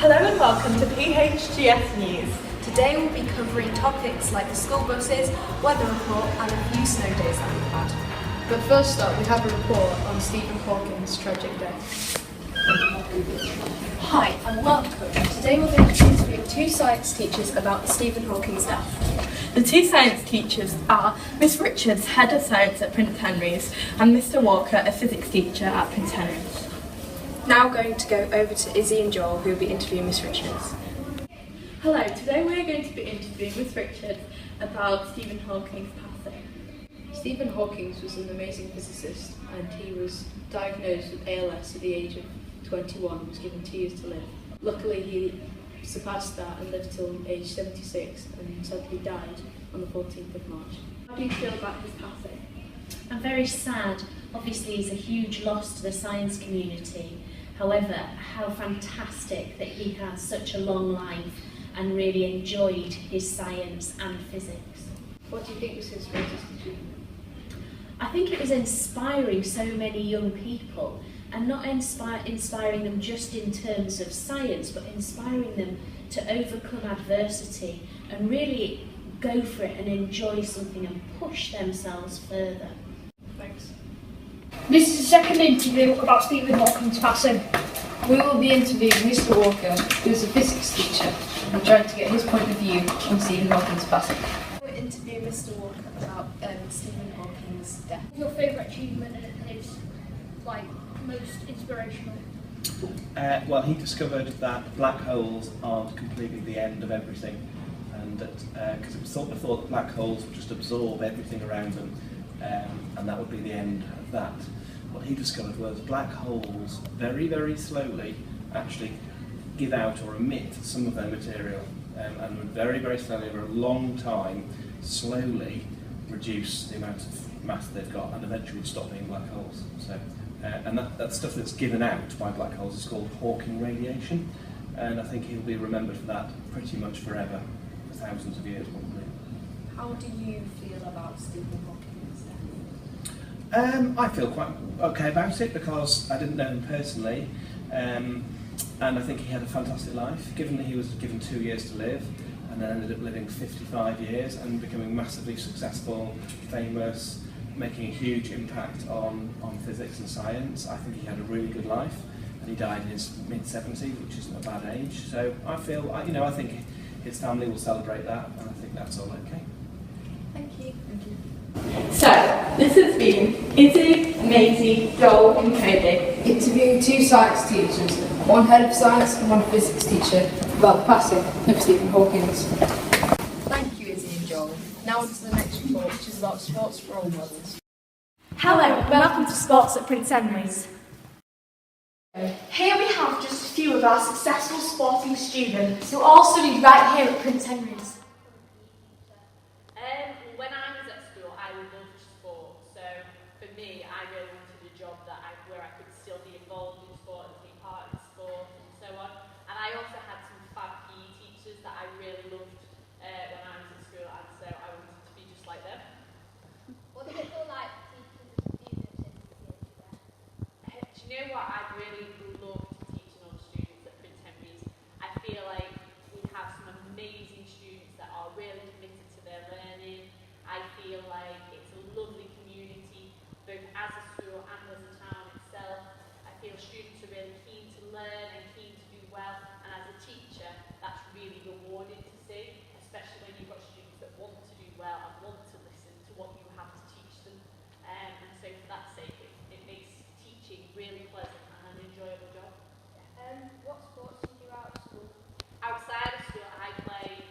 Hello and welcome to PHGS News. Today we'll be covering topics like the school buses, weather report and a few snow days that we've had. But first up, we have a report on Stephen Hawking's tragic death. Hi and welcome. Today we're going to interview two science teachers about Stephen Hawking's death. The two science teachers are Miss Richards, Head of Science at Prince Henry's, and Mr Walker, a physics teacher at Prince Henry's. Now going to go over to Izzy and Joel, who will be interviewing Miss Richards. Hello, today we're going to be interviewing Miss Richards about Stephen Hawking's passing. Stephen Hawking was an amazing physicist and he was diagnosed with ALS at the age of 21, was given 2 years to live. Luckily he surpassed that and lived till age 76 and sadly died on the 14th of March. How do you feel about his passing? I'm very sad. Obviously, it's a huge loss to the science community. However, how fantastic that he had such a long life and really enjoyed his science and physics. What do you think was his greatest achievement? I think it was inspiring so many young people, and not inspiring them just in terms of science, but inspiring them to overcome adversity and really go for it and enjoy something and push themselves further. Thanks. This is the second interview about Stephen Hawking's passing. We will be interviewing Mr Walker, who is a physics teacher, and trying to get his point of view on Stephen Hawking's passing. We'll interview Mr Walker about Stephen Hawking's death. Your favourite achievement and is like most inspirational? Well, he discovered that black holes aren't completely the end of everything, and that because it was sort of thought that black holes would just absorb everything around them, and that would be the end of that. What he discovered was black holes very, very slowly actually give out or emit some of their material, and would very, very slowly, over a long time, slowly reduce the amount of mass they've got, and eventually would stop being black holes. So. And that stuff that's given out by black holes is called Hawking radiation, and I think he'll be remembered for that pretty much forever, for thousands of years probably. How do you feel about Stephen Hawking's death? I feel quite okay about it because I didn't know him personally, and I think he had a fantastic life, given that he was given 2 years to live and then ended up living 55 years and becoming massively successful, famous, making a huge impact on physics and science. I think he had a really good life, and he died in his mid-70s, which isn't a bad age. So I feel, I think his family will celebrate that, and I think that's all okay. Thank you. So, this has been Izzy, Maisie, Joel and Cody. Interviewing two science teachers, one head of science and one physics teacher, about the passing of Stephen Hawking. Thank you, Izzy and Joel. Now on to the next report, which is about sports role models. Hello and welcome to Sports at Prince Henry's. Here we have just a few of our successful sporting students who all studied right here at Prince Henry's. When I was at school, I loved sport. So for me, I really wanted a job where I could still be involved in sport and be part of sport and so on. And I also had some fab PE teachers that I really loved when I was at school, and so I wanted to be just like them. What did it feel like teaching students in the Do you know what? I really loved teaching all students at Prince Henry's. I feel like we have some amazing students that are really committed to their learning. I feel like it's a lovely community, both as a school and as a town itself. I feel students are really keen to learn and keen to do well, and as a teacher, that's really rewarding to see, especially when you've got students that want to do well and want to listen to what you have to teach them. And so for that sake, it makes teaching really pleasant and an enjoyable job. What sports did you do out of school? Outside of school, I play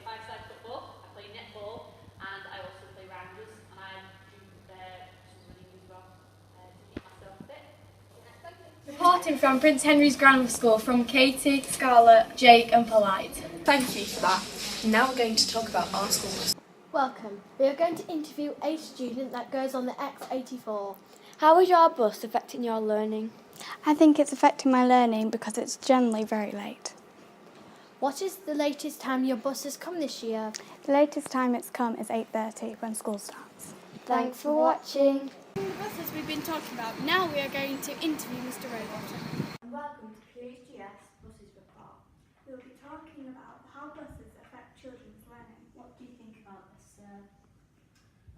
five-side football, I play netball, and I also play rounders, and I do some running as well to keep myself fit. Reporting from Prince Henry's Grammar School from Katie, Scarlett, Jake and Polite. Thank you for that. Now we're going to talk about our school bus. Welcome. We are going to interview a student that goes on the X84. How is your bus affecting your learning? I think it's affecting my learning because it's generally very late. What is the latest time your bus has come this year? The latest time it's come is 8:30 when school starts. Thanks for watching. Buses we've been talking about. Now we are going to interview Mr. Roboter. Welcome to PHGS Buses Report. We'll be talking about how buses affect children's learning. What do you think about this, Sir?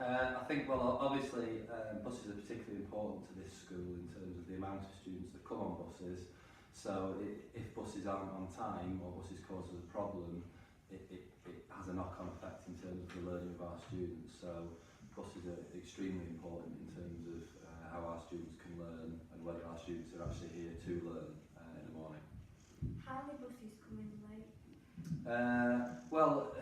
I think, well, obviously buses are particularly important to this school in terms of the amount of students that come on buses. So if buses aren't on time or buses cause us a problem, it has a knock-on effect in terms of the learning of our students. So buses are extremely important in terms of how our students can learn and whether our students are actually here to learn in the morning. How many buses come in late? Well,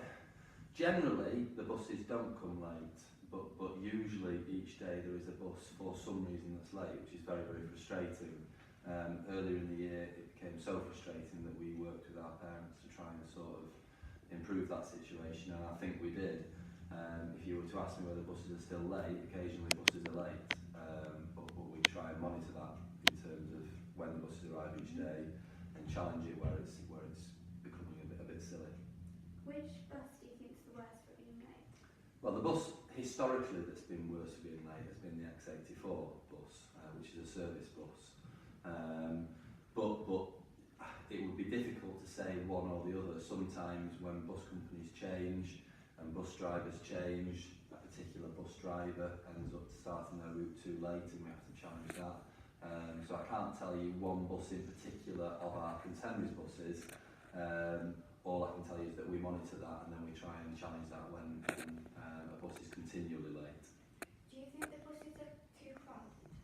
generally the buses don't come late. But usually each day there is a bus for some reason that's late, which is very, very frustrating. Earlier in the year it became so frustrating that we worked with our parents to try and sort of improve that situation, and I think we did. If you were to ask me whether buses are still late, occasionally buses are late, but we try and monitor that in terms of when the buses arrive each day and challenge it where it's becoming a bit silly. Which bus do you think is the worst for being late? Well, the bus historically that's been worse for being late has been the X84 bus, which is a service bus. But it would be difficult to say one or the other. Sometimes when bus companies change and bus drivers change, a particular bus driver ends up starting their route too late and we have to challenge that. So I can't tell you one bus in particular of our Prince Henry's buses. All I can tell you is that we monitor that and then we try and challenge that when a bus is continually late. Do you think the buses are too crowded?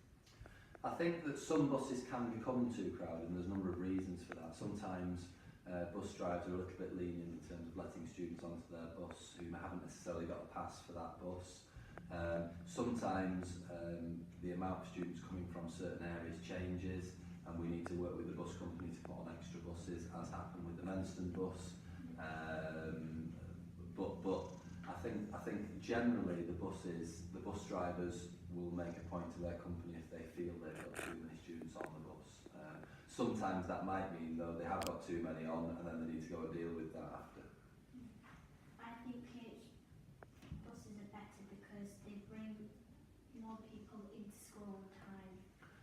I think that some buses can become too crowded and there's a number of reasons for that. Sometimes bus drivers are a little bit lenient in terms of letting students onto their bus who haven't necessarily got a pass for that bus. Sometimes the amount of students coming from certain areas changes and we need to work with the bus company to put on extra buses, as happened with the Menston bus. But I think generally the bus drivers will make a point to their company if they feel they've got too many students on the bus. Sometimes that might mean though they have got too many on and then they need to go and deal with that after. I think buses are better because they bring more people into school on time.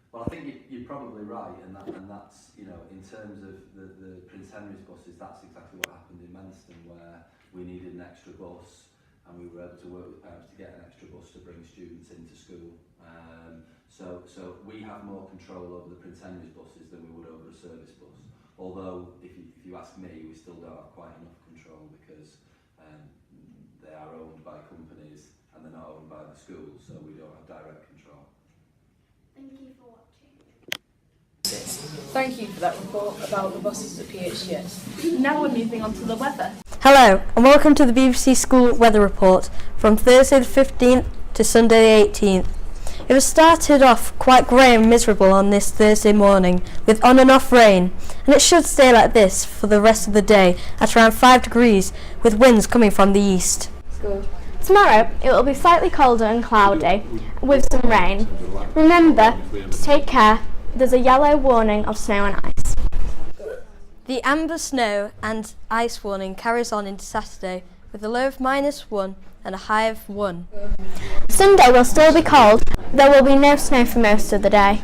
Well, I think you're probably right, and that's, you know, in terms of the Prince Henry's buses, that's exactly what happened in Menston, where we needed an extra bus, and we were able to work with parents to get an extra bus to bring students into school. So we have more control over the Prince Henry's buses than we would over a service bus. Although, if you ask me, we still don't have quite enough control because they are owned by companies and they're not owned by the school, so we don't have direct control. Thank you for watching. Thank you for that report about the buses at PHS. Now we're moving on to the weather. Hello and welcome to the BBC School Weather Report from Thursday the 15th to Sunday the 18th. It was started off quite grey and miserable on this Thursday morning with on and off rain, and it should stay like this for the rest of the day at around 5 degrees with winds coming from the east. Tomorrow it will be slightly colder and cloudy with some rain. Remember to take care, there's a yellow warning of snow and ice. The amber snow and ice warning carries on into Saturday with a low of -1 and a high of 1. Sunday will still be cold, there will be no snow for most of the day.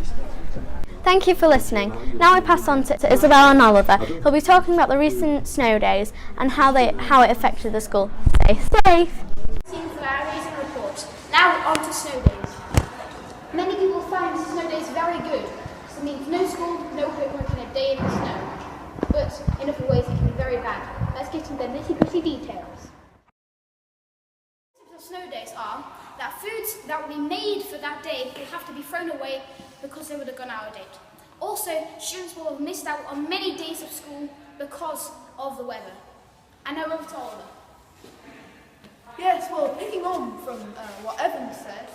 Thank you for listening. Now I pass on to Isabel and Oliver, who'll be talking about the recent snow days and how it affected the school. Stay safe. For our amazing report. Now on to snow days. Many people find snow days very good because it means no school, no homework and a day in the snow. But in other ways it can be very bad. Let's get into the nitty-gritty details. The snow days are that foods that will be made for that day will have to be thrown away because they would have gone out of date. Also, students will have missed out on many days of school because of the weather. And now over to Oliver. Yes, well, picking on from what Evan said,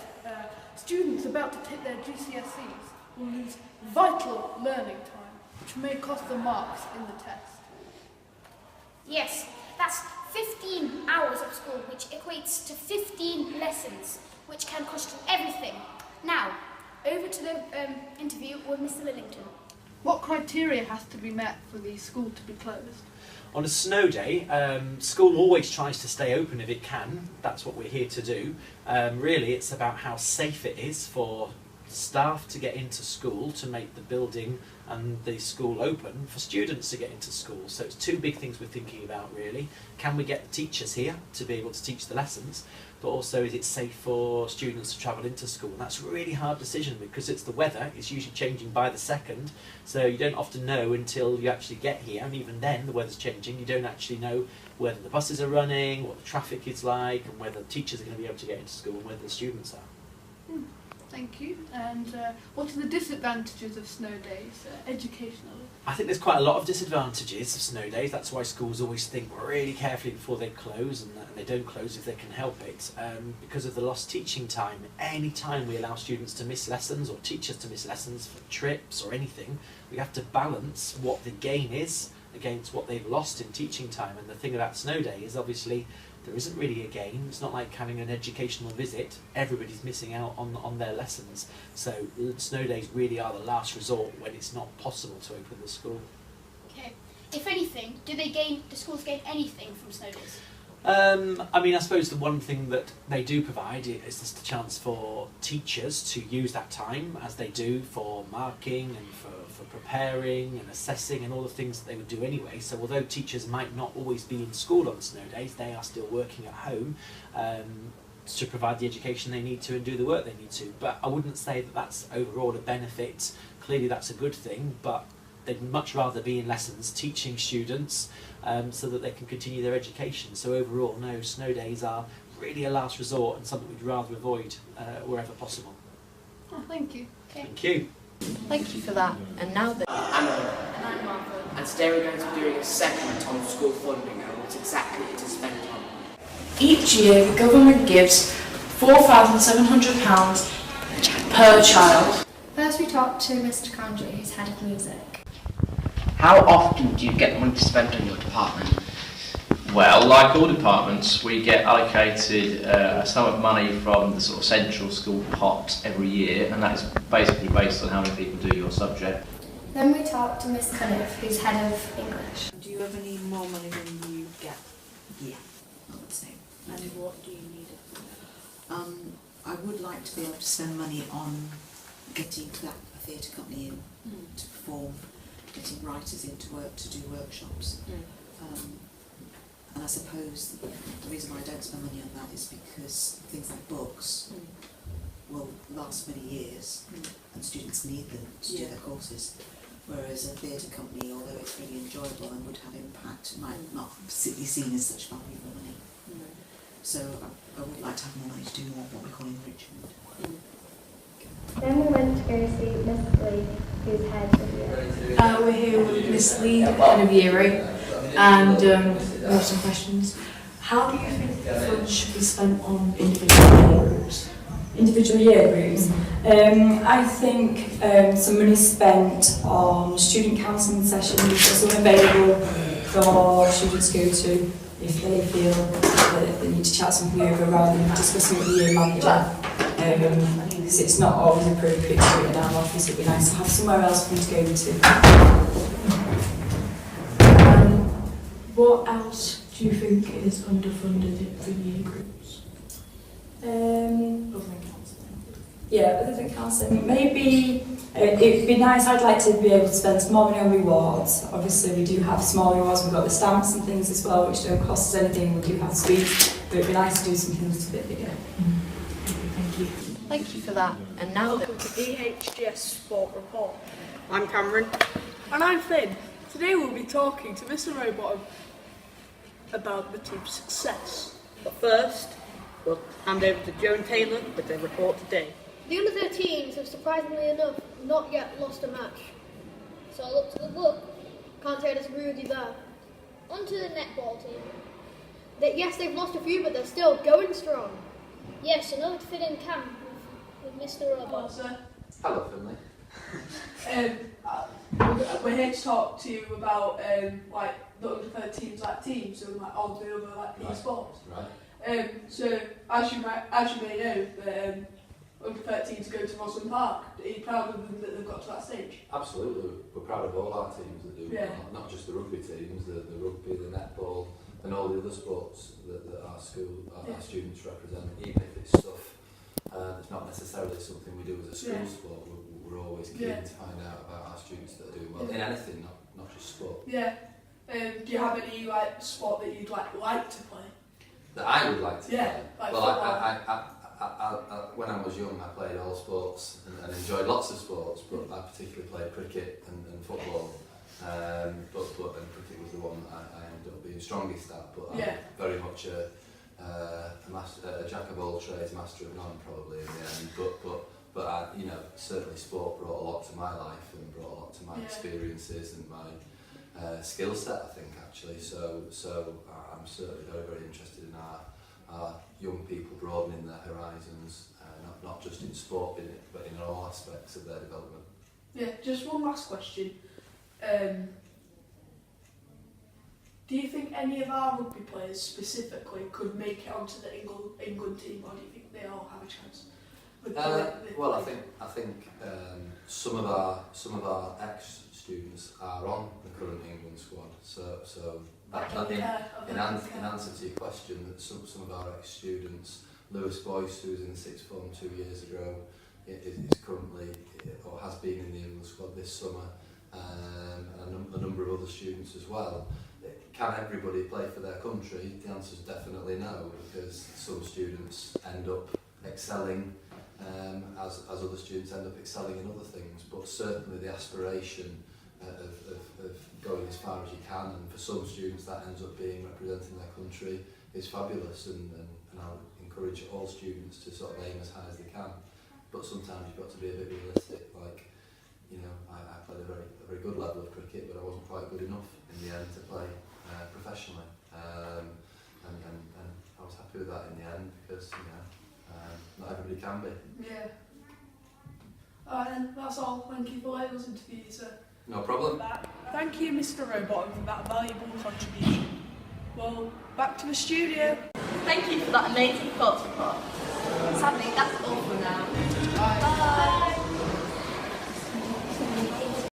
students about to take their GCSEs will lose vital learning time, which may cost them marks in the test. Yes, that's 15 hours of school, which equates to 15 lessons, which can cost you everything. Now, over to the interview with Mr. Lillington. What criteria has to be met for the school to be closed? On a snow day, school always tries to stay open if it can. That's what we're here to do. Really, it's about how safe it is for staff to get into school to make the building and the school open for students to get into school. So it's two big things we're thinking about really. Can we get the teachers here to be able to teach the lessons? But also, is it safe for students to travel into school? And that's a really hard decision because it's the weather. It's usually changing by the second, so you don't often know until you actually get here. And even then, the weather's changing. You don't actually know whether the buses are running, what the traffic is like, and whether the teachers are going to be able to get into school, and whether the students are. Thank you. And what are the disadvantages of snow days, educationally? I think there's quite a lot of disadvantages of snow days. That's why schools always think really carefully before they close, and they don't close if they can help it. Because of the lost teaching time, any time we allow students to miss lessons or teachers to miss lessons for trips or anything, we have to balance what the gain is against what they've lost in teaching time. And the thing about snow day is obviously there isn't really a gain. It's not like having an educational visit. Everybody's missing out on their lessons. So snow days really are the last resort when it's not possible to open the school. Okay. If anything, do schools gain anything from snow days? I mean, I suppose the one thing that they do provide is just the chance for teachers to use that time as they do for marking and for preparing and assessing and all the things that they would do anyway. So although teachers might not always be in school on snow days, they are still working at home to provide the education they need to and do the work they need to. But I wouldn't say that that's overall a benefit. Clearly that's a good thing, but they'd much rather be in lessons teaching students so that they can continue their education. So overall, no, snow days are really a last resort and something we'd rather avoid wherever possible. Oh, thank you. Okay. Thank you. Thank you for that. And now that I'm Martha. And today we're going to be doing a segment on school funding and what exactly it is spent on. Each year the government gives £4,700 per child. First we talked to Mr. Conji, who's head of music. How often do you get money to spend on your department? Well, like all departments, we get allocated a sum of money from the sort of central school pot every year, and that is basically based on how many people do your subject. Then we talked to Miss Cunniff, who's head of English. Do you ever need more money than you get? Yeah, I would say. And what do you need it for? I would like to be able to spend money on getting a theatre company in to perform, getting writers in to work, to do workshops. And I suppose the reason why I don't spend money on that is because things like books will last many years and students need them to do their courses. Whereas a theatre company, although it's really enjoyable and would have impact, might not be seen as such value for money. So I would like to have more money to do more what we call enrichment. Then we went to go see Miss Lee, who's head of Year. We're here with Miss Lee, head of Year 8, and we have some questions. How do you think the funds should be spent on individual year groups? Individual year groups? I think some money spent on student counselling sessions, there's one available for students to go to if they feel that they need to chat something over rather than discussing with the year manager. Because it's not always appropriate to do it in our office, it'd be nice to have somewhere else for them to go to. What else do you think is underfunded for year groups? Other than counselling, maybe it'd be nice, I'd like to be able to spend some more money on rewards. Obviously we do have small rewards, we've got the stamps and things as well which don't cost us anything, we do have sweets, but it'd be nice to do something a little bit bigger. Thank you. Thank you for that. And now Welcome to EHGS Sport Report. I'm Cameron. And I'm Finn. Today we'll be talking to Mr. Robot about the team's success. But first, we'll hand over to Joan Taylor with the report today. The under-13s have surprisingly enough not yet lost a match. So look to the book. Can't say I disagree with you there. On to the netball team. Yes, they've lost a few, but they're still going strong. Yes, another fit-in camp with Mr. Robot. Hello, Finley. We're here to talk to you about like the under-13s teams, so like all the other PE sports. Right. So as you may know, the under-13s go to Roslyn Park. Are you proud of them that they've got to that stage? Absolutely. We're proud of all our teams that do not just the rugby teams, the rugby, the netball, and all the other sports that our school, our students represent. Even if it's stuff that's not necessarily something we do as a school sport, we're we're always keen Yeah. to find out about our students that are doing well in anything, not just sport. Yeah. Do you have any like sport that you'd like to play? That I would like to Yeah, play. like Well, football. when I was young, I played all sports and enjoyed lots of sports, but I particularly played cricket and football. And cricket was the one that I ended up being strongest at. But I'm very much a jack of all trades, master of none, probably in the end. But I, certainly sport brought a lot to my life and brought a lot to my experiences and my skill set, I think, actually. So I'm certainly very, very interested in our young people broadening their horizons, not just in sport, but in all aspects of their development. Yeah, just one last question. Do you think any of our rugby players specifically could make it onto the England team, or do you think they all have a chance? Well, I think some of our ex-students are on the current England squad. So in answer to your question, that some of our ex-students, Lewis Boyce, who was in sixth form 2 years ago, is currently or has been in the England squad this summer, and a number of other students as well. Can everybody play for their country? The answer is definitely no, because some students end up excelling as other students end up excelling in other things. But certainly the aspiration of going as far as you can, and for some students that ends up being representing their country, is fabulous, and I would encourage all students to sort of aim as high as they can. But sometimes you've got to be a bit realistic. Like, I played a very good level of cricket, but I wasn't quite good enough in the end to play professionally, and I was happy with that in the end, because not everybody can be. Yeah. Alright then, that's all. Thank you for letting us interview you, sir. No problem. Thank you, Mr. Rowbottom, for that valuable contribution. Well, back to the studio. Thank you for that amazing thoughts report. Sadly, that's all for now.